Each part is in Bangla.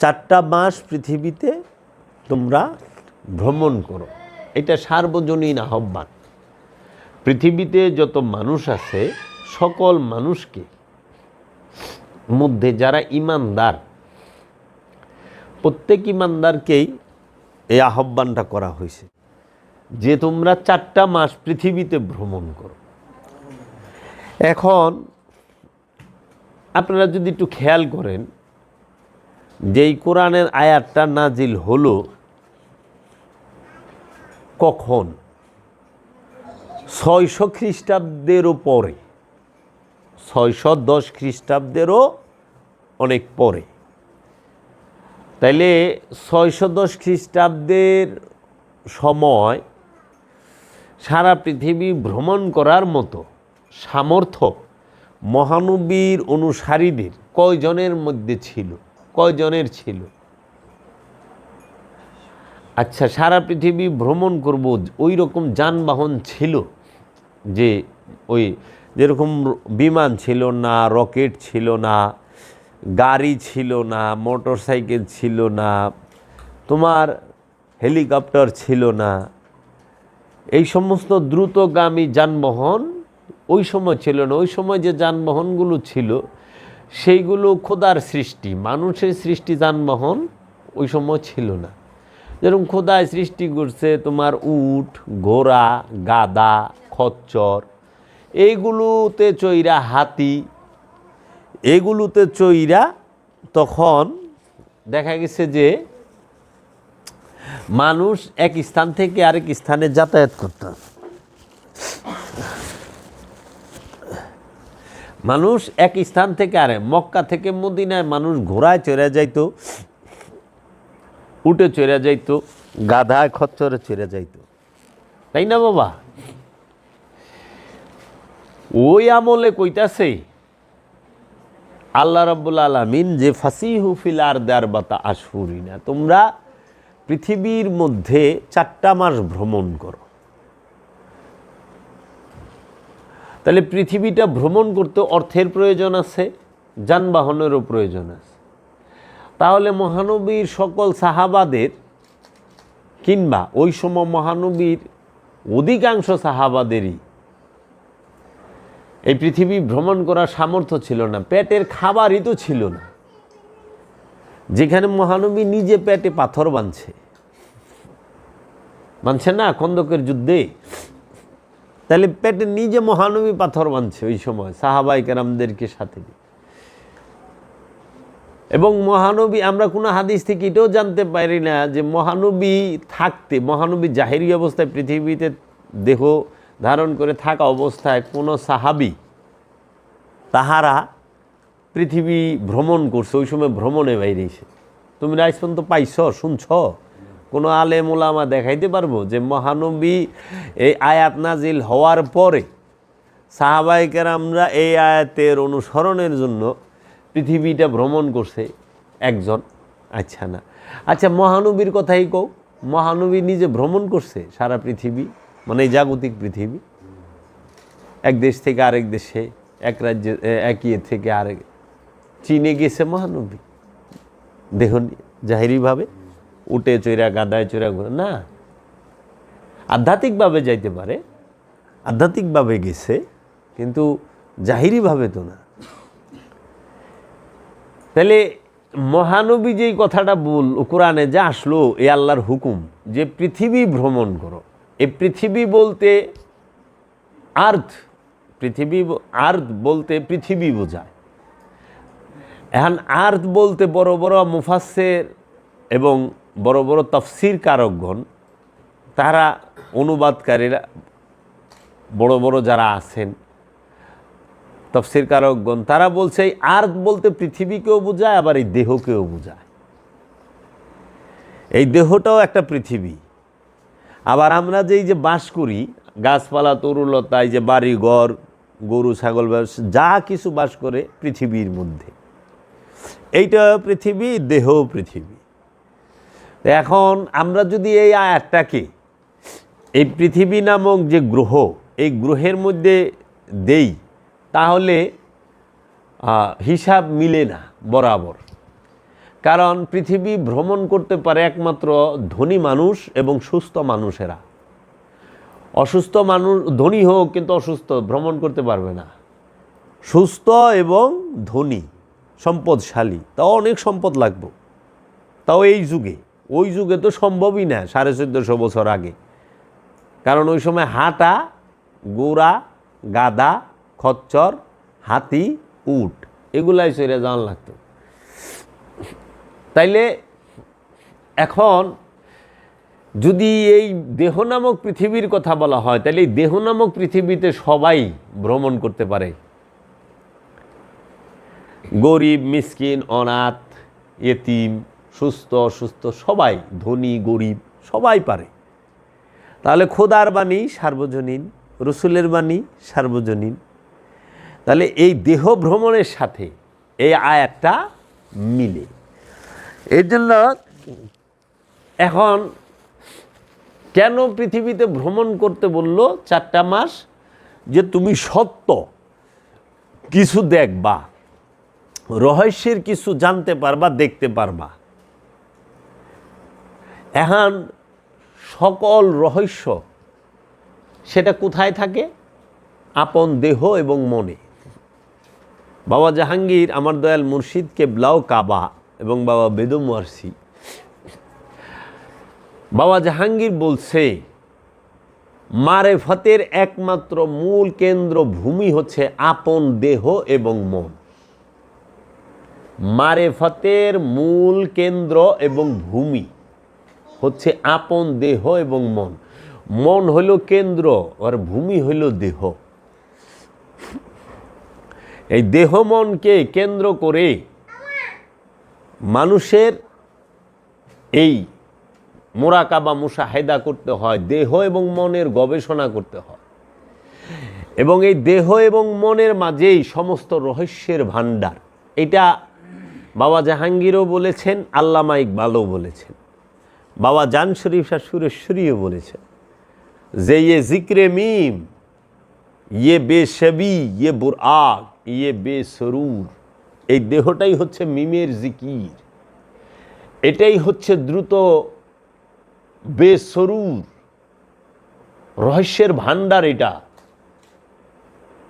4টা মাস পৃথিবীতে তোমরা ভ্রমণ করো। এটা সার্বজনীন আহ্বান। পৃথিবীতে যত মানুষ আছে সকল মানুষকে মধ্যে যারা ইমানদার, প্রত্যেক ইমানদারকেই এই আহ্বানটা করা হয়েছে যে তোমরা 4টা মাস পৃথিবীতে ভ্রমণ করো। এখন আপনারা যদি একটু খেয়াল করেন যেই কোরআনের আয়াতটা নাজিল হলো কখন, 600 খ্রিস্টাব্দেরও পরে, 610 খ্রিস্টাব্দেরও অনেক পরে। তাইলে 610 খ্রিস্টাব্দের সময় সারা পৃথিবী ভ্রমণ করার মতো সামর্থ্য মহানবীর অনুসারীদের কয়জনের মধ্যে ছিল, কয়জনের ছিল? আচ্ছা, সারা পৃথিবী ভ্রমণ করব ওই রকম যানবাহন ছিল? যে ওই যেরকম বিমান ছিল না, রকেট ছিল না, গাড়ি ছিল না, মোটর সাইকেল ছিল না, তোমার হেলিকপ্টার ছিল না, এই সমস্ত দ্রুতগামী যানবাহন ওই সময় ছিল না। ওই সময় যে যানবাহনগুলো ছিল সেইগুলো খোদার সৃষ্টি, মানুষের সৃষ্টি যানবাহন ওই সময় ছিল না। যেরকম খোদায় সৃষ্টি করছে তোমার উট, ঘোড়া, গাধা, খচ্চর, এইগুলোতে চৈরা হাতি, এগুলোতে চৈরা তখন দেখা গেছে যে মানুষ এক স্থান থেকে আরেক স্থানে যাতায়াত করত। মানুষ এক স্থান থেকে আরে মক্কা থেকে মদিনায় মানুষ ঘোড়ায় চড়ে যাইত, উটে চড়ে যাইত, গাধায় খচ্চরে চড়ে যাইত, তাই না বাবা? ওই আমলে কইতাছে আল্লাহ রাব্বুল আলামিন যে ফাসিহু ফিল আরদি আরবাতা আশহুরিনা, তোমরা পৃথিবীর মধ্যে 4টা মাস ভ্রমণ করো। তাহলে পৃথিবীটা ভ্রমণ করতে অর্থের প্রয়োজন আছে, যানবাহনেরও প্রয়োজন আছে। তাহলে মহানবীর সকল সাহাবাদের কিংবা ওই সময় মহানবীর অধিকাংশ সাহাবাদেরই এই পৃথিবী ভ্রমণ করার সামর্থ্য ছিল না, পেটের খাবারই তো ছিল না। যেখানে মহানবী নিজে পেটে পাথর বাঁধছে না খন্দকের যুদ্ধে, তাহলে পেটে নিজে মহানবী পাথর বাঁধছে ওই সময় সাহাবাই কেরামদেরকে সাথে। এবং মহানবী, আমরা কোনো হাদিস থেকে এটাও জানতে পারি না যে মহানবী থাকতে, মহানবী জাহেরি অবস্থায় পৃথিবীতে দেহ ধারণ করে থাকা অবস্থায় কোনো সাহাবী তাহারা পৃথিবী ভ্রমণ করছে, ওই সময় ভ্রমণে বাইরেছে। তুমি আজ পর্যন্ত পাইছ, শুনছ? কোনো আলেম ওলামা দেখাইতে পারবো যে মহানবী এই আয়াত নাজিল হওয়ার পরে সাহাবায়ে কেরামরা এই আয়াতের অনুসরণের জন্য পৃথিবীটা ভ্রমণ করছে একজন? আচ্ছা না। আচ্ছা, মহানবীর কথাই কও, মহানবী নিজে ভ্রমণ করছে সারা পৃথিবী, মানে এই জাগতিক পৃথিবী, এক দেশ থেকে আরেক দেশে, এক রাজ্যে, এক ইয়ে থেকে আরেক, চীনে গেছে মহানবী দেহ জাহিরিভাবে, উটে চৈরা, গাদায় চৈরা না, আধ্যাত্মিকভাবে যাইতে পারে, আধ্যাত্মিকভাবে গেছে, কিন্তু জাহিরিভাবে তো না। তাহলে মহানবী যেই কথাটা কোরআনে যা আসলো, এ আল্লাহর হুকুম যে পৃথিবী ভ্রমণ করো। এই পৃথিবী বলতে আর্থ, পৃথিবী আর্থ বলতে পৃথিবী বোঝায়। এখন আর্থ বলতে বড় বড় মুফাসসির এবং বড় বড় তাফসীর কারকগণ, তারা অনুবাদকারীরা বড় বড় যারা আছেন তাফসীর কারকগণ, তারা বলছে এই আর্থ বলতে পৃথিবীকেও বোঝায়, আবার এই দেহকেও বোঝায়। এই দেহটাও একটা পৃথিবী। আবার আমরা যেই যে বাস করি, গাছপালা, তরুলতা, এই যে বাড়ি ঘর, গরু ছাগল, যা কিছু বাস করে পৃথিবীর মধ্যে, এইটা পৃথিবী, দেহ পৃথিবী। এখন আমরা যদি এই আয়াতটাকে এই পৃথিবী নামক যে গ্রহ, এই গ্রহের মধ্যে দেই, তাহলে হিসাব মিলে না বরাবর। কারণ পৃথিবী ভ্রমণ করতে পারে একমাত্র ধনী মানুষ এবং সুস্থ মানুষেরা। অসুস্থ মানুষ ধনী হোক কিন্তু অসুস্থ ভ্রমণ করতে পারবে না। সুস্থ এবং ধনী সম্পদশালী, তাও অনেক সম্পদ লাগবে, তাও এই যুগে। ওই যুগে তো সম্ভবই না 1450 বছর আগে, কারণ ওই সময় হাঁটা, গোড়া, গাদা, খচ্চর, হাতি, উট এগুলাই চড়ে যাওয়ার লাগতো। তাইলে এখন যদি এই দেহ নামক পৃথিবীর কথা বলা হয়, তাহলে এই দেহ নামক পৃথিবীতে সবাই ভ্রমণ করতে পারে। গরিব, মিসকিন, অনাথ, এতিম, সুস্থ অসুস্থ সবাই, ধনী গরিব সবাই পারে। তাহলে খোদার বাণী সার্বজনীন, রসুলের বাণী সার্বজনীন। তাহলে এই দেহ ভ্রমণের সাথে এই আয়াতটা মিলে। এর জন্য এখন কেন পৃথিবীতে ভ্রমণ করতে বলল 4টা মাস? যে তুমি সত্য কিছু দেখবা, রহস্যের কিছু জানতে পারবা, দেখতে পারবা। এখন সকল রহস্য সেটা কোথায় থাকে? আপন দেহ এবং মনে। বাবা জাহাঙ্গীর, আমার দয়াল মুর্শিদ কেবলাও কাবা এবং বাবা বেদম ওয়ারসি, বাবা জাহাঙ্গীর বলছে মারেফতের একমাত্র মূল কেন্দ্র ভূমি হচ্ছে আপন দেহ এবং মন। মারেফতের মূল কেন্দ্র এবং ভূমি হচ্ছে আপন দেহ এবং মন। মন হইল কেন্দ্র আর ভূমি হইল দেহ। এই দেহ মনকে কেন্দ্র করে মানুষের এই মোরাকাবা মুশাহেদা করতে হয়, দেহ এবং মনের গবেষণা করতে হয়। এবং এই দেহ এবং মনের মাঝেই সমস্ত রহস্যের ভাণ্ডার। এটা বাবা জাহাঙ্গীরও বলেছেন, আল্লামা ইকবালও বলেছেন, বাবা জান শরীফ শাহ সুরেশ্বরীও বলেছেন যে ইয়ে জিক্রে মিম, ইয়ে বেশবি, ইয়ে বুরআক, ইয়ে বেসরুর। এই দেহটাই হচ্ছে মিমের জিকির, এটাই হচ্ছে দ্রুত বেসরুর রহস্যের ভাণ্ডার। এটা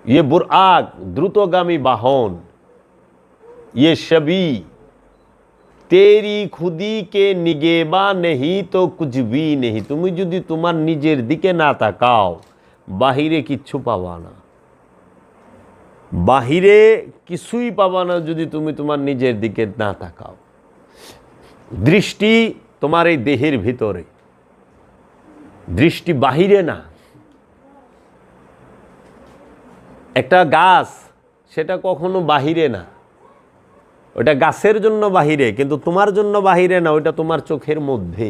ইয়ে বুরআক দ্রুতগামী বাহন, ইয়ে শবি তেরি খুদি কে নিগেবা নেহি তো কুছ ভি নেহি। তুমি যদি তোমার নিজের দিকে না তাকাও বাহিরে কিচ্ছু পাবা না, বাহিরে কিছুই পাবা না যদি তুমি তোমার নিজের দিকে না তাকাও। দৃষ্টি তোমার এই দেহের ভিতরে, দৃষ্টি বাহিরে না। একটা গাছ সেটা কখনো বাহিরে না, ওটা গাছের জন্য বাহিরে, কিন্তু তোমার জন্য বাহিরে না, ওইটা তোমার চোখের মধ্যে।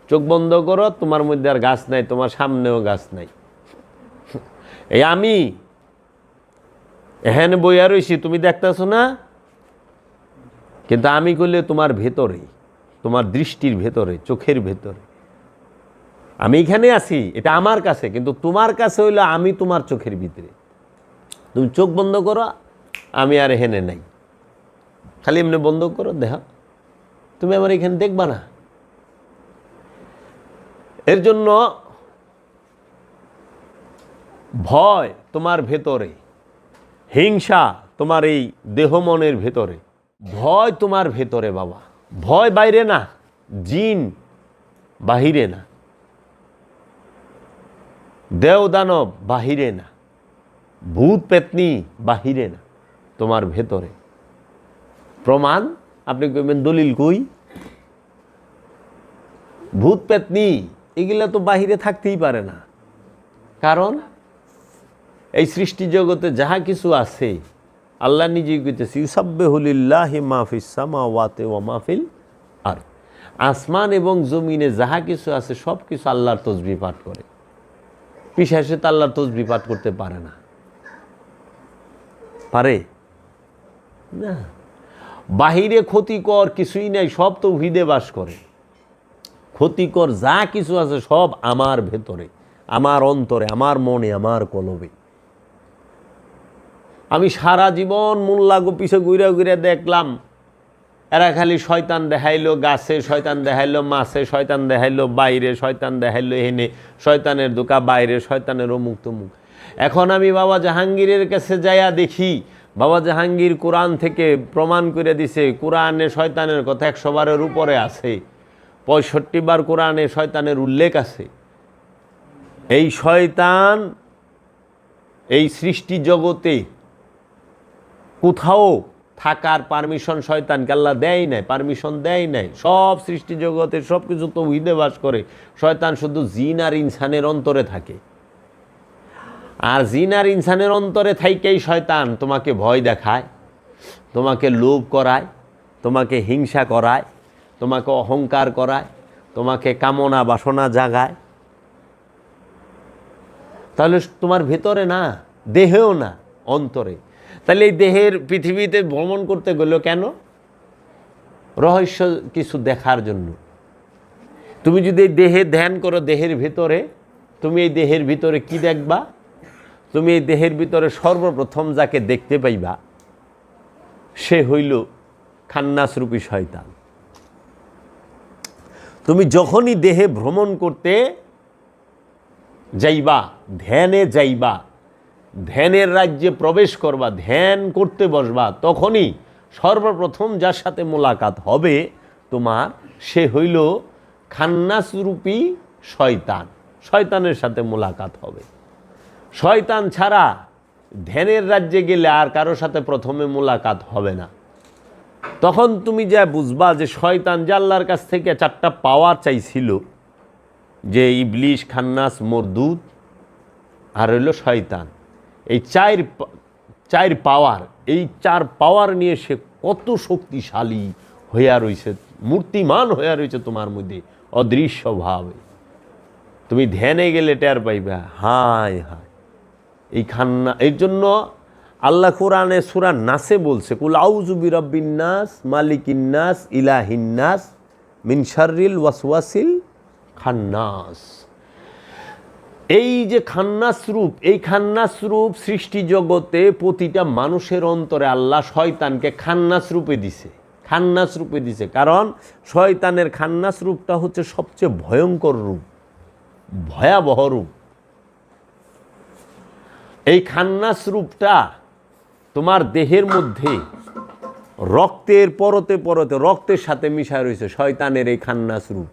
চোখ বন্ধ করো, তোমার মধ্যে আর গাছ নাই, তোমার সামনেও গাছ নাই। এই আমি এখানে বইয়া রইছি, তুমি দেখতেছো না, কিন্তু আমি করলে তোমার ভেতরে, তোমার দৃষ্টির ভেতরে, চোখের ভেতরে। আমি এখানে আছি, এটা আমার কাছে, কিন্তু তোমার কাছে হইলো আমি তোমার চোখের ভিতরে। তুমি চোখ বন্ধ করো, আমি আর এখানে নাই, খালি এমনি বন্ধ করো, দেখা তুমি আমার এখানে দেখবা না। এর জন্য ভয় তোমার ভেতরে, হিংসা তোমার এই দেহ মনের ভেতরে, ভয় তোমার ভেতরে বাবা। ভয় বাইরে না, জিন বাহিরে না, দেও দানব বাহিরে না, ভূত পেতনি বাহিরে না, তোমার ভেতরে। প্রমাণ আপনি কইবেন দলিল কই? ভূত পেতনি এগুলা তো বাহিরে থাকতেই পারে না, কারণ এই সৃষ্টি জগতে যাহা কিছু আছে আল্লাহ নিজেই কইতেছে ইউসাব্বিহু লিল্লাহি মা ফিস সামাওয়াতি ওয়া মা ফিল আরদ। আসমান এবং জমিনে যাহা কিছু আছে সব কিছু আল্লাহর তসবিহ পাঠ করে। পিশাচে তো আল্লাহর তসবিহ পাঠ করতে পারে না, পারে না। বাহিরে ক্ষতিকর কিছুই নাই, সব তো হৃদয়ে বাস করে। ক্ষতিকর যা কিছু আছে সব আমার ভেতরে, আমার অন্তরে, আমার মনে, আমার কলবে। আমি সারা জীবন মোল্লা পিছে ঘুরে ঘুরে দেখলাম এরা খালি শয়তান দেখাইলো গাছে, শয়তান দেখাইলো মাছে, শয়তান দেখাইলো বাইরে, শয়তান দেখাইলো এনে, শয়তানের দোকা বাইরে, শয়তানের অমুক তমুক। এখন আমি বাবা জাহাঙ্গীরের কাছে যাইয়া দেখি বাবা জাহাঙ্গীর কোরআন থেকে প্রমাণ করে দিছে কোরআনে শয়তানের কথা 100 বারের উপরে আছে, 65 বার কোরআনে শয়তানের উল্লেখ আছে। এই শয়তান এই সৃষ্টি জগতে কোথাও থাকার পারমিশন শয়তানকে আল্লাহ দেয় নাই, পারমিশন দেয় নাই। সব সৃষ্টি জগতে সব কিছু তৌহিদে বাস করে, শয়তান শুধু জিন আর ইনসানের অন্তরে থাকে। আর জিন আর ইনসানের অন্তরে থাইকেই শয়তান তোমাকে ভয় দেখায়, তোমাকে লোভ করায়, তোমাকে হিংসা করায়, তোমাকে অহংকার করায়, তোমাকে কামনা বাসনা জাগায়। তাহলে তোমার ভেতরে না, দেহেও না, অন্তরে। তাহলে এই দেহের পৃথিবীতে ভ্রমণ করতে গেল কেন? রহস্য কিছু দেখার জন্য। তুমি যদি এই দেহে ধ্যান করো, দেহের ভিতরে, তুমি এই দেহের ভিতরে কি দেখবা? তুমি এই দেহের ভিতরে সর্বপ্রথম যাকে দেখতে পাইবা সে হইল খান্নাসরূপী শয়তান। তুমি যখনই দেহে ভ্রমণ করতে যাইবা, ধ্যানে যাইবা, ধ্যানের রাজ্যে প্রবেশ করবা, ধ্যান করতে বসবা, তখনই সর্বপ্রথম যার সাথে মোলাকাত হবে তোমার, সে হইল খান্নাসরূপী শয়তান। শয়তানের সাথে মোলাকাত হবে। শয়তান ছাড়া ধ্যানের রাজ্যে গেলে আর কারোর সাথে প্রথমে মোলাকাত হবে না। তখন তুমি যা বুঝবা যে শয়তান যে আল্লাহর কাছ থেকে 4টা পাওয়ার চাইছিল, যে ইবলিশ, খান্নাস, মরদুদ আর হইল শয়তান, এই চার পাওয়ার, এই 4 পাওয়ার নিয়ে সে কত শক্তিশালী হইয়া রয়েছে, মূর্তিমান হইয়া রয়েছে তোমার মধ্যে অদৃশ্যভাবে। তুমি ধ্যানে গেলে টের পাইবা। হায় হায়, এই খান্না। এর জন্য আল্লাহ কোরআনে সূরা নাসে বলছে, কুল আউযু বিরাব্বিন নাস মালিকিন নাস ইলাহিন নাস মিন শাররিল ওয়াসওয়াসিল খান্নাস। এই যে খান্নাস রূপ, এই খান্নাস রূপ সৃষ্টি জগতে প্রতিটা মানুষের অন্তরে আল্লাহ শয়তানকে খান্নাস রূপে দিছে, খান্নাস রূপে দিছে। কারণ শয়তানের খান্নাস রূপটা হচ্ছে সবচেয়ে ভয়ঙ্কর রূপ, ভয়াবহ রূপ। এই খান্নাস রূপটা তোমার দেহের মধ্যে রক্তের পরতে পরতে, রক্তের সাথে মিশা রয়েছে। শয়তানের এই খান্নাস রূপ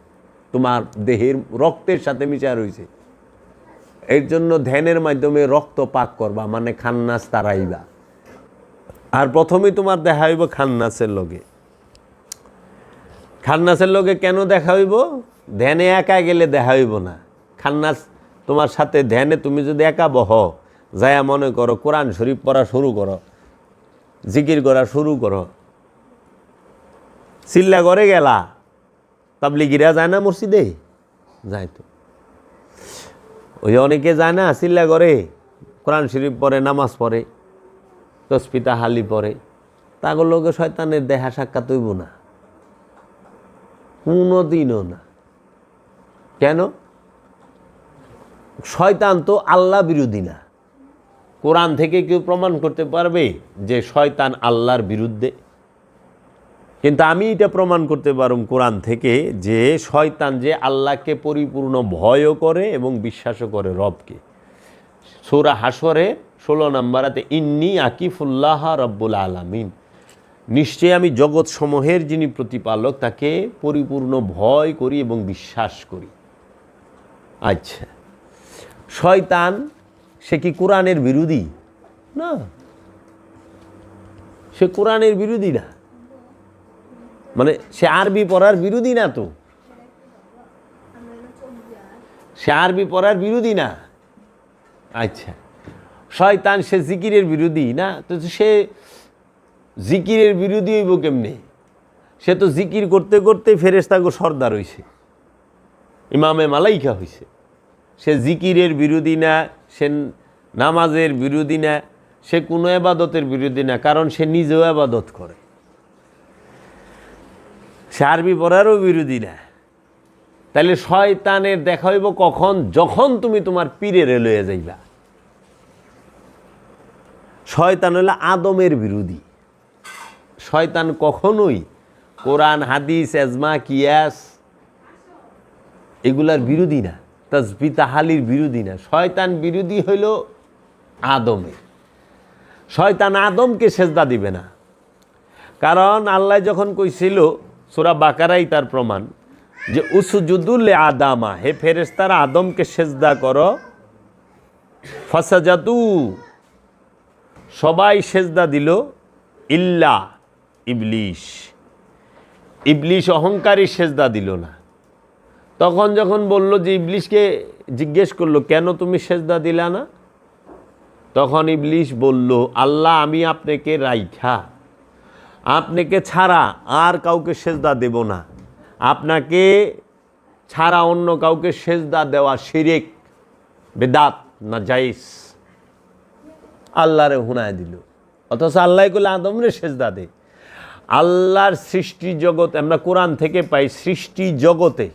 তোমার দেহের রক্তের সাথে মিশা রয়েছে। এর জন্য ধ্যানের মাধ্যমে রক্ত পাক করবা, মানে খান্নাস তারাইবা। আর প্রথমেই তোমার দেখা হইব খান্নাসের লগে। খান্নাসের লগে কেন দেখা হইব? ধ্যানে একা গেলে দেখা হইব না। খান্নাস তোমার সাথে ধ্যানে তুমি যদি একা বহ, যায়া মনে করো কোরআন শরীফ পড়া শুরু করো, জিকির করা শুরু করো, চিল্লা করে গেলা, তাবলিগিরা যায় না মসজিদে? যায় তো। ওই অনেকে যায় না চিল্লা করে, কোরআন শরীফ পড়ে, নামাজ পড়ে, তসবিহ তাহলিল পড়ে, তাগর লোকে শয়তানের দেখা সাক্ষাৎ হইব না, কোনোদিনও না। কেন? শয়তান তো আল্লাহ বিরোধী না। কোরআন থেকে কেউ প্রমাণ করতে পারবে যে শয়তান আল্লাহর বিরুদ্ধে? কিন্তু আমি এটা প্রমাণ করতে পারব কোরআন থেকে যে শয়তান যে আল্লাহকে পরিপূর্ণ ভয়ও করে এবং বিশ্বাসও করে রবকে। সূরা হাশরে 16 নম্বরাতে ইন্নী আকিফুল্লাহ রব্বুল আলামিন, নিশ্চয়ই আমি জগৎ সমূহের যিনি প্রতিপালক তাকে পরিপূর্ণ ভয় করি এবং বিশ্বাস করি। আচ্ছা, শয়তান সে কি কোরআনের বিরোধী? না, সে কোরআনের বিরোধী না, মানে সে আরবি পড়ার বিরোধী না, তো সে আরবি পড়ার বিরোধী না। আচ্ছা, শয়তান সে জিকিরের বিরোধী না, তো সে জিকিরের বিরোধী হইব কেমনে? সে তো জিকির করতে করতে ফেরেশতাগো সর্দার হইছে, ইমামে মালাইকা হইছে। সে জিকিরের বিরোধী না, সে নামাজের বিরোধী না, সে কোনো এবাদতের বিরোধী না, কারণ সে নিজেও এবাদত করে। সে আরবি পড়ারও বিরোধী না। তাহলে শয়তানের দেখা হইব কখন? যখন তুমি তোমার পীরের লইয়া যাইবা। শয়তান হইল আদমের বিরোধী। শয়তান কখনোই কোরআন, হাদিস, এজমা, কিয়াস এগুলার বিরোধী না, তাসবিহ তাহলিল বিরোধী না। শয়তান বিরোধী হইল আদমের। শয়তান আদমকে সেজদা দিবে না, কারণ আল্লাহ যখন কইছিল, সূরা বাকারাই তার প্রমাণ, যে উসজুদুল আদামা, হে ফেরেশতারা আদমকে সেজদা করো। ফাসাজাদু, সবাই সেজদা দিল, ইল্লা ইবলিশ, ইবলিশ অহংকারী সেজদা দিল না। তখন যখন বলল যে ইবলিশকে জিজ্ঞেস করলো, কেন তুমি সেজদা দিলা না? তখন ইবলিশ বলল, আল্লাহ আমি আপনাকে রাইখা, আপনাকে ছাড়া আর কাউকে সেজদা দেব না, আপনাকে ছাড়া অন্য কাউকে সেজদা দেওয়া শিরক, বেদাত, নাজাইস। আল্লাহরে হুনায় দিল, অথচ আল্লাহ কইলে আদমরে সেজদা দে। আল্লাহর সৃষ্টি জগৎ, আমরা কোরআন থেকে পাই, সৃষ্টি জগতে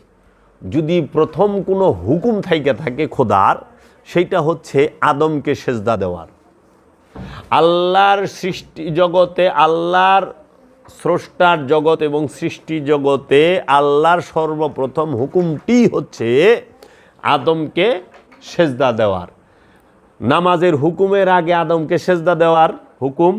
যদি প্রথম কোনো হুকুম থাইকা থাকে খোদার, সেইটা হচ্ছে আদমকে সেজদা দেওয়ার। আল্লাহর সৃষ্টি জগতে, আল্লাহর স্রষ্টার জগৎ এবং সৃষ্টি জগতে আল্লাহর সর্বপ্রথম হুকুমটি হচ্ছে আদমকে সেজদা দেওয়ার। নামাজের হুকুমের আগে আদমকে সেজদা দেওয়ার হুকুম,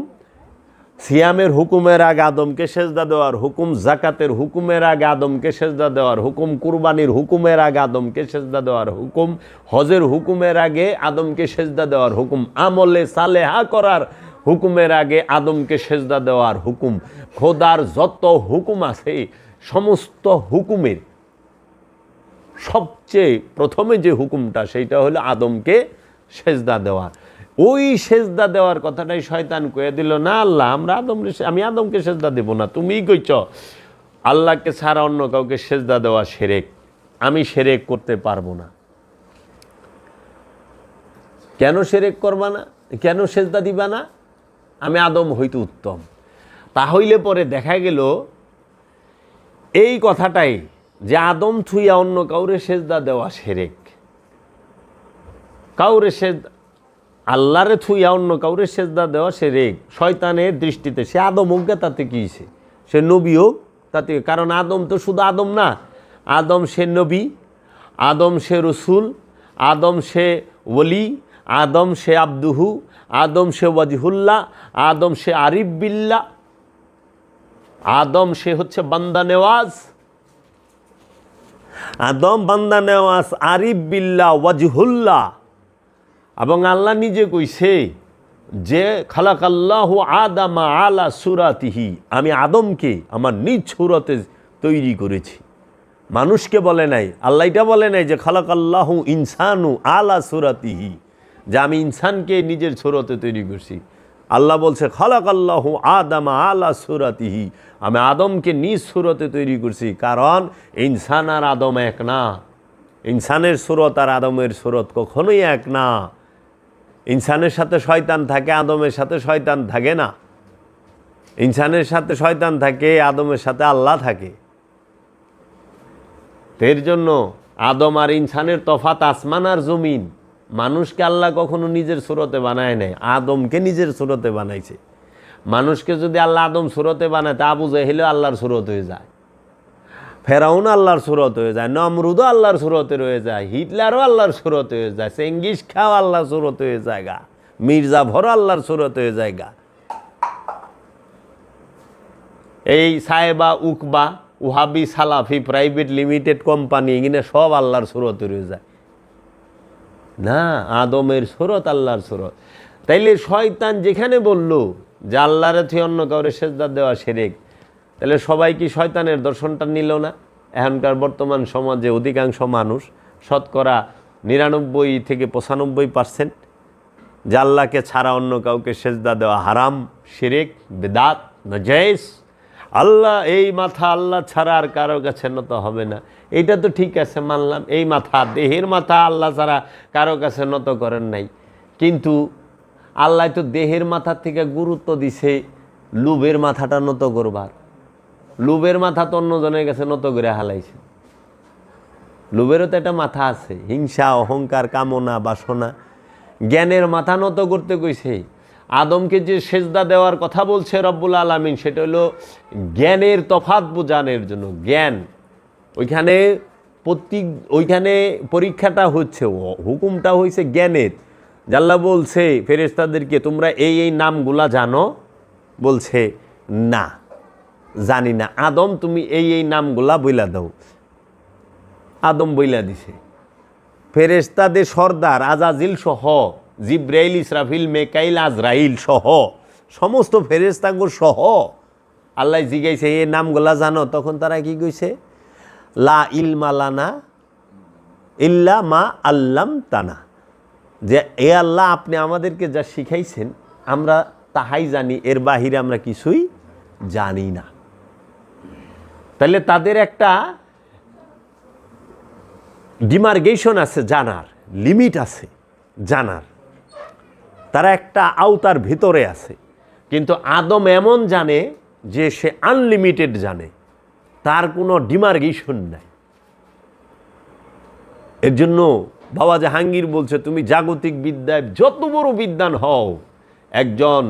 সিয়ামের হুকুমের আগে আদমকে সেজদা দেওয়ার হুকুম, জাকাতের হুকুমের আগে আদমকে সেজদা দেওয়ার হুকুম, কুরবানির হুকুমের আগে আদমকে সেজদা দেওয়ার হুকুম, হজের হুকুমের আগে আদমকে সেজদা দেওয়ার হুকুম, আমলে সালেহা করার হুকুমের আগে আদমকে সেজদা দেওয়ার হুকুম। খোদার যত হুকুম আছে সমস্ত হুকুমের সবচেয়ে প্রথমে যে হুকুমটা, সেইটা হলো আদমকে সেজদা দেওয়া। ওই সেজদা দেওয়ার কথাটাই শয়তান কয়ে দিল, না আল্লাহ আমি আদমকে সেজদা দেব না, তুমিই কইছ আল্লাহকে ছাড়া অন্য কাউকে সেজদা দেওয়া শিরক, আমি শিরক করতে পারবো না। কেন শিরক করবা না, কেন সেজদা দিবা না? আমি আদম হইতে উত্তম। তাহলে পরে দেখা গেল এই কথাটাই, যে আদম থুইয়া অন্য কাউরে সেজদা দেওয়া শিরক, কাউরে আল্লাহরে থুইয়া অন্য কাউরে সেজদা দেওয়া শিরক। শয়তানের দৃষ্টিতে সে আদম হোক, তাতে কি হইছে? সে নবী হোক তাতে, কারণ আদম তো শুধু আদম না, আদম সে নবী, আদম সে রসুল, আদম সে ওলি, আদম সে আব্দুহু, আদম সে ওয়াজিহুল্লাহ, আদম সে আরিফ বিল্লাহ, আদম সে হচ্ছে বান্দা নেওয়াজ। আদম বান্দা নেওয়াজ, আরিফ বিল্লাহ, ওয়াজিহুল্লাহ। এবং আল্লাহ নিজে কইছে যে খালাকাল্লাহু আদামা আলা সুরাতিহি, আমি আদমকে আমার নিজ সুরতে তৈরি করেছি, মানুষকে বলে নাই। আল্লাহ এটা বলে নাই যে খালাকাল্লাহু ইনসানু আলা সুরাতিহি, যে আমি ইনসানকে নিজের সুরতে তৈরি করছি। আল্লাহ বলছে খালাকাল্লাহু আদামা আলা সুরাতিহি, আমি আদমকে নিজ সুরতে তৈরি করছি। কারণ ইনসান আর আদম এক না, ইনসানের সুরত আর আদমের সুরত কখনোই এক না। ইনসানের সাথে শয়তান থাকে, আদমের সাথে শয়তান থাকে না। ইনসানের সাথে শয়তান থাকে, আদমের সাথে আল্লাহ থাকে। এর জন্য আদম আর ইনসানের তফাত আসমান আর জমিন। মানুষকে আল্লাহ কখনো নিজের সুরতে বানায় নাই, আদমকে নিজের সুরতে বানাইছে। মানুষকে যদি আল্লাহ আদম সুরতে বানায়, তা আবু জাহেলও আল্লাহর সুরত হয়ে যায়, ফেরাউন আল্লাহর সুরত হয়ে যায়, নমরুদও আল্লাহর সুরতে রয়ে যায়, হিটলারও আল্লাহর সুরত হয়ে যায়, চেঙ্গিস খাও আল্লাহর সুরত হয়ে যায় গা, মির্জাফরও আল্লাহর সুরত হয়ে যায় গা। এই সাহেবা উকবা, ওহাবি সালাফি প্রাইভেট লিমিটেড কোম্পানি, এগুলো সব আল্লাহর সুরতে রয়ে যায় না, আদমের সুরত আল্লাহর সুরত। তাইলে শয়তান যেখানে বলল যে আল্লাহরে থেকে অন্য কাউরে সেজদা দেওয়া শিরক, তাহলে সবাই কি শয়তানের দর্শনটা নিল না? এখনকার বর্তমান সমাজে অধিকাংশ মানুষ, শতকরা 99 থেকে 95% যে আল্লাহকে ছাড়া অন্য কাউকে সেজদা দেওয়া হারাম, শিরক, বেদাত, নাজায়েজ। আল্লাহ এই মাথা আল্লাহ ছাড়া আর কারো কাছে নত হবে না, এইটা তো ঠিক আছে, মানলাম। এই মাথা, দেহের মাথা আল্লাহ ছাড়া কারো কাছে নত করেন নাই, কিন্তু আল্লাহ তো দেহের মাথার থেকে গুরুত্ব দিছে লুবের মাথাটা নত করবার। লুবের মাথা তো অন্যজনের কাছে নত করে হালাইছে। লুবেরও তো একটা মাথা আছে, হিংসা, অহংকার, কামনা, বাসনা। জ্ঞানের মাথা নত করতে কইছে, আদমকে যে সেজদা দেওয়ার কথা বলছে রব্বুল আলামিন, সেটা হলো জ্ঞানের তফাৎ বোঝানোর জন্য। জ্ঞান ওইখানে পরীক্ষাটা হচ্ছে, হুকুমটা হয়েছে জ্ঞানের। আল্লাহ বলছে ফেরেশতাদেরকে, তোমরা এই এই নামগুলা জানো? বলছে না, জানি না। আদম, তুমি এই এই নামগুলা বইলা দাও। আদম বইলা দিছে। ফেরেশতাদের সর্দার আজাজিল সহ, জিব্রাইল, ইসরাফিল, মেকাইল, আজরাইল সহ, সমস্ত ফেরেশতাগুলো সহ আল্লাহ জিজ্ঞাসা, এই নামগুলা জানো? তখন তারা কি কইছে? লা ইলমা লানা ইল্লা মা আল্লাম তানা, যে এ আল্লাহ, আপনি আমাদেরকে যা শিখাইছেন আমরা তাহাই জানি, এর বাহিরে আমরা কিছুই জানি না। তাহলে তাদের একটা ডিমার্গেশন আছে, জানার লিমিট আছে, জানার তারা একটা আওতার ভিতরে আছে। কিন্তু আদম এমন জানে যে সে আনলিমিটেড জানে, তার কোনো ডিমার্গেশন নাই। এর জন্য বাবা জাহাঙ্গীর বলছে, তুমি জাগতিক বিদ্যায় যত বড় বিদ্বান হও, একজন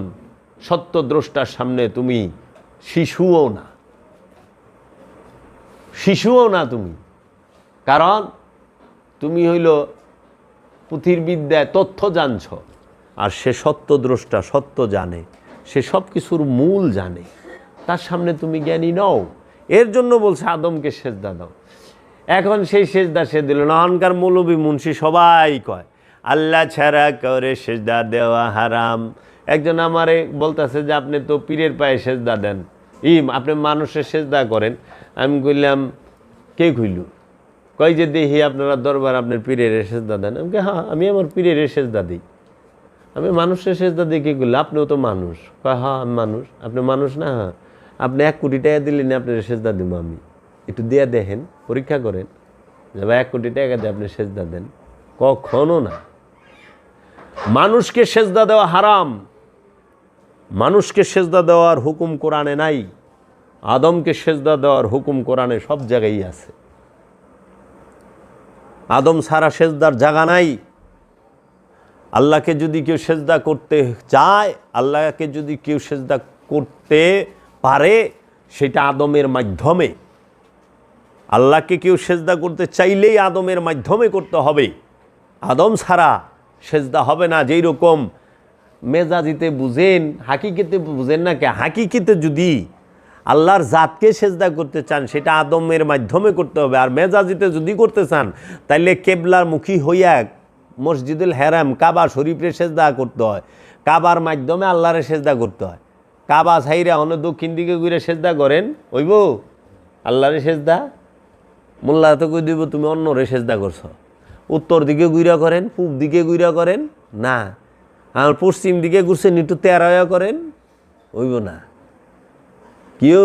সত্যদ্রষ্টার সামনে তুমি শিশুও না, শিশুও না তুমি। কারণ তুমি হইল পুঁথির বিদ্যায় তথ্য জানছ, আর সে সত্যদ্রষ্টা, সত্য জানে, সে সব কিছুর মূল জানে, তার সামনে তুমি জ্ঞানী নও। এর জন্য বলছে আদমকে সেজদা দাও। এখন সেই সেজদা সে দিল না। অহংকার মৌলবী মুন্সি সবাই কয় আল্লাহ ছাড়া করে সেজদা দেওয়া হারাম। একজন আমারে বলতেছে যে আপনি তো পীরের পায়ে সেজদা দেন, আপনি মানুষের সেজদা করেন। আমি কইলাম, কে কইল? কই যে দেখি আপনারা দরবার আপনার পীরের সেজদা দেন। আমি হ্যাঁ, আমি আমার পীরের সেজদা দিই। আমি মানুষের সেজদা দিয়ে কে করলে? আপনিও তো মানুষ। কয় হ্যাঁ, আমি মানুষ। আপনি মানুষ না? হ্যাঁ। আপনি 1 কোটি টাকা দিলেন, আপনার সেজদা দিব আমি। একটু দিয়ে দেখেন, পরীক্ষা করেন যে ভাই 1 কোটি টাকা দিয়ে আপনি সেজদা দেন। কখনো না। মানুষকে সেজদা দেওয়া হারাম। মানুষকে সেজদা দেওয়ার হুকুম কোরআনে নাই। আদমকে সেজদা দেওয়ার হুকুম কোরআনে সব জায়গায় আছে। আদম ছাড়া সেজদার জায়গা নাই। আল্লাহকে যদি কেউ সেজদা করতে চায়, আল্লাহকে যদি কেউ সেজদা করতে পারে, সেটা আদমের মাধ্যমে। আল্লাহকে কেউ সেজদা করতে চাইলেই আদমের মাধ্যমে করতে হবে। আদম ছাড়া সেজদা হবে না। যেই রকম মেজাজিতে বুঝেন, হাকিকিতে বুঝেন না কে? হাকিকিতে যদি আল্লাহর জাতকে সেজদা করতে চান, সেটা আদমের মাধ্যমে করতে হবে। আর মেজাজিতে যদি করতে চান, তাইলে কেবলার মুখী হইয়া মসজিদুল হেরাম, কাবা শরীফের সেজদা করতে হয়। কাবার মাধ্যমে আল্লাহরে সেজদা করতে হয়। কাবা ছাইরা অন্য দক্ষিণ দিকে ঘুরে সেজদা করেন, হইব আল্লাহরে সেজদা? মোল্লা তো কই দিব তুমি অন্যরে সেজদা করছো। উত্তর দিকে গুইরা করেন, পূব দিকে গুইরা করেন, না আর পশ্চিম দিকে ঘুরছেন, একটু তেরায়া করেন, হইব না। কেউ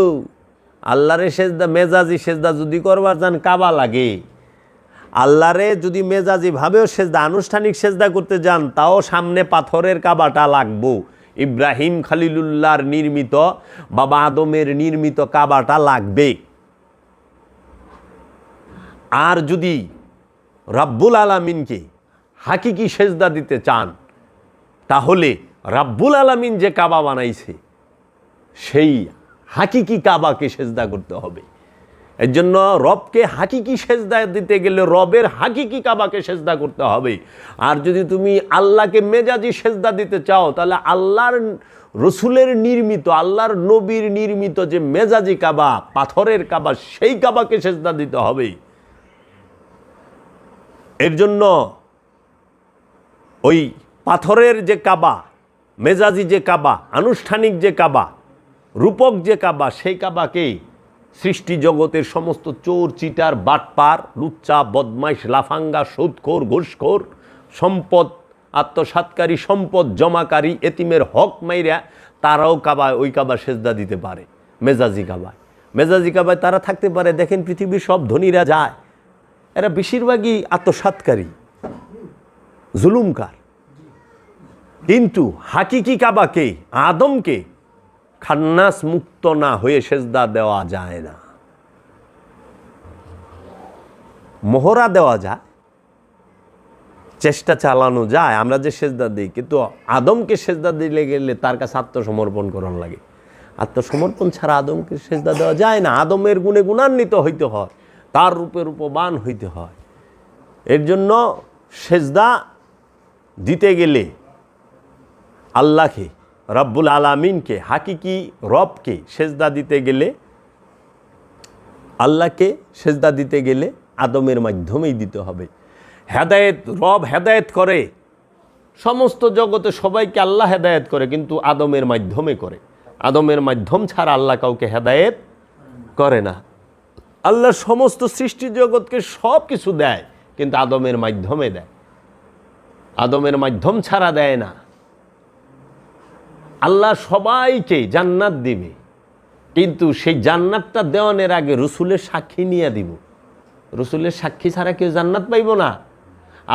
আল্লাহরে সেজদা, মেজাজি সেজদা যদি করবার যান, কাবা লাগে। আল্লাহরে যদি মেজাজি ভাবেও সেজদা, আনুষ্ঠানিক সেজদা করতে যান, তাও সামনে পাথরের কাবাটা লাগবো। ইব্রাহিম খলিলুল্লাহর নির্মিত, বাবা আদমের নির্মিত কাবাটা লাগবে। আর যদি রাব্বুল আলামিনকে হাকিকি সেজদা দিতে চান, তাহলে রাব্বুল আলামিন যে কাবা বানাইছে, সেই হাকিকি কাবাকে সেজদা করতে হবে। এর জন্য রবকে হাকিকি সেজদা দিতে গেলে রবের হাকিকি কাবাকে সেজদা করতে হবে। আর যদি তুমি আল্লাহকে মেজাজি সেজদা দিতে চাও, তাহলে আল্লাহর রসুলের নির্মিত, আল্লাহর নবীর নির্মিত যে মেজাজি কাবা, পাথরের কাবা, সেই কাবাকে সেজদা দিতে হবে। এর জন্য ওই পাথরের যে কাবা, মেজাজি যে কাবা, আনুষ্ঠানিক যে কাবা, রূপক যে কাবা, সেই কাবাকে সৃষ্টি জগতের সমস্ত চোর, চিটার, বাটপার, লুচ্চা, বদমাইশ, লাফাঙ্গা, সুদখোর, ঘুষখোর, সম্পদ আত্মসাৎকারী, সম্পদ জমাকারী, এতিমের হক মাইরা তারাও কাবায়, ওই কাবা সেজদা দিতে পারে। মেজাজি কাবায়, মেজাজি কাবায় তারা থাকতে পারে। দেখেন পৃথিবীর সব ধনীরা যায়, এরা বেশিরভাগই আত্মসাৎকারী, জুলুমকার। কিন্তু হাকিকি কাবাকে, আদমকে খান্নাস মুক্ত না হয়ে সেজদা দেওয়া যায় না। মোহরা দেওয়া যায়, চেষ্টা চালানো যায়, আমরা যে সেজদা দিই, কিন্তু আদমকে সেজদা দিলে গেলে তার কাছে আত্মসমর্পণ করার লাগে। আত্মসমর্পণ ছাড়া আদমকে সেজদা দেওয়া যায় না। আদমের গুণে গুণান্বিত হইতে হয়, তার রূপে রূপবান হইতে হয়। এর জন্য সেজদা দিতে গেলে আল্লাহকে, রব্বুল আলামিনকে, হাকিকি রবকে সেজদা দিতে গেলে, আল্লাহকে সেজদা দিতে গেলে আদমের মাধ্যমেই দিতে হবে। হেদায়েত, রব হেদায়েত করে, সমস্ত জগতে সবাইকে আল্লাহ হেদায়েত করে, কিন্তু আদমের মাধ্যমে করে। আদমের মাধ্যম ছাড়া আল্লাহ কাউকে হেদায়েত করে না। আল্লাহ সমস্ত সৃষ্টি জগৎকে সব কিছু দেয়, কিন্তু আদমের মাধ্যমে দেয়, আদমের মাধ্যম ছাড়া দেয় না। আল্লাহ সবাইকে জান্নাত দিবে, কিন্তু সেই জান্নাতটা দেওয়ানের আগে রসুলের সাক্ষী নিয়ে দিব। রসুলের সাক্ষী ছাড়া কেউ জান্নাত পাইব না।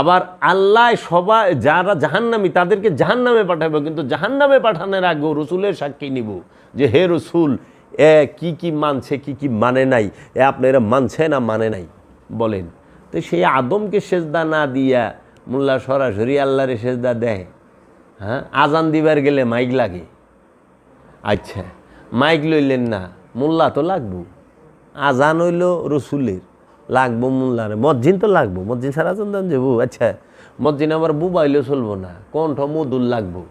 আবার আল্লাহ সবাই যারা জাহান্নামী তাদেরকে জাহান্নামে পাঠাবে, কিন্তু জাহান্নামে পাঠানোর আগেও রসুলের সাক্ষী নিব যে হে রসুল, কি কি মানছে, কি কি মানে নাই, আপনারা মানছে না মানে নাই বলেন। তো সেই আদমকে সেজদা না দিয়া মোল্লা সরাসরি আল্লাহরে সেজদা দেয়। হ্যাঁ, আজান দিবার গেলে মাইক লাগে। আচ্ছা, মাইক লইলেন না, মোল্লা তো লাগবো। আজান হইল রসুলের, লাগবো মোল্লারে। মসজিদ তো লাগবো, মসজিদ ছাড়া আজান দেন যাবো। আচ্ছা, মসজিদ আমার বুবাইলেও চলবো না, কণ্ঠ মধুর লাগবো।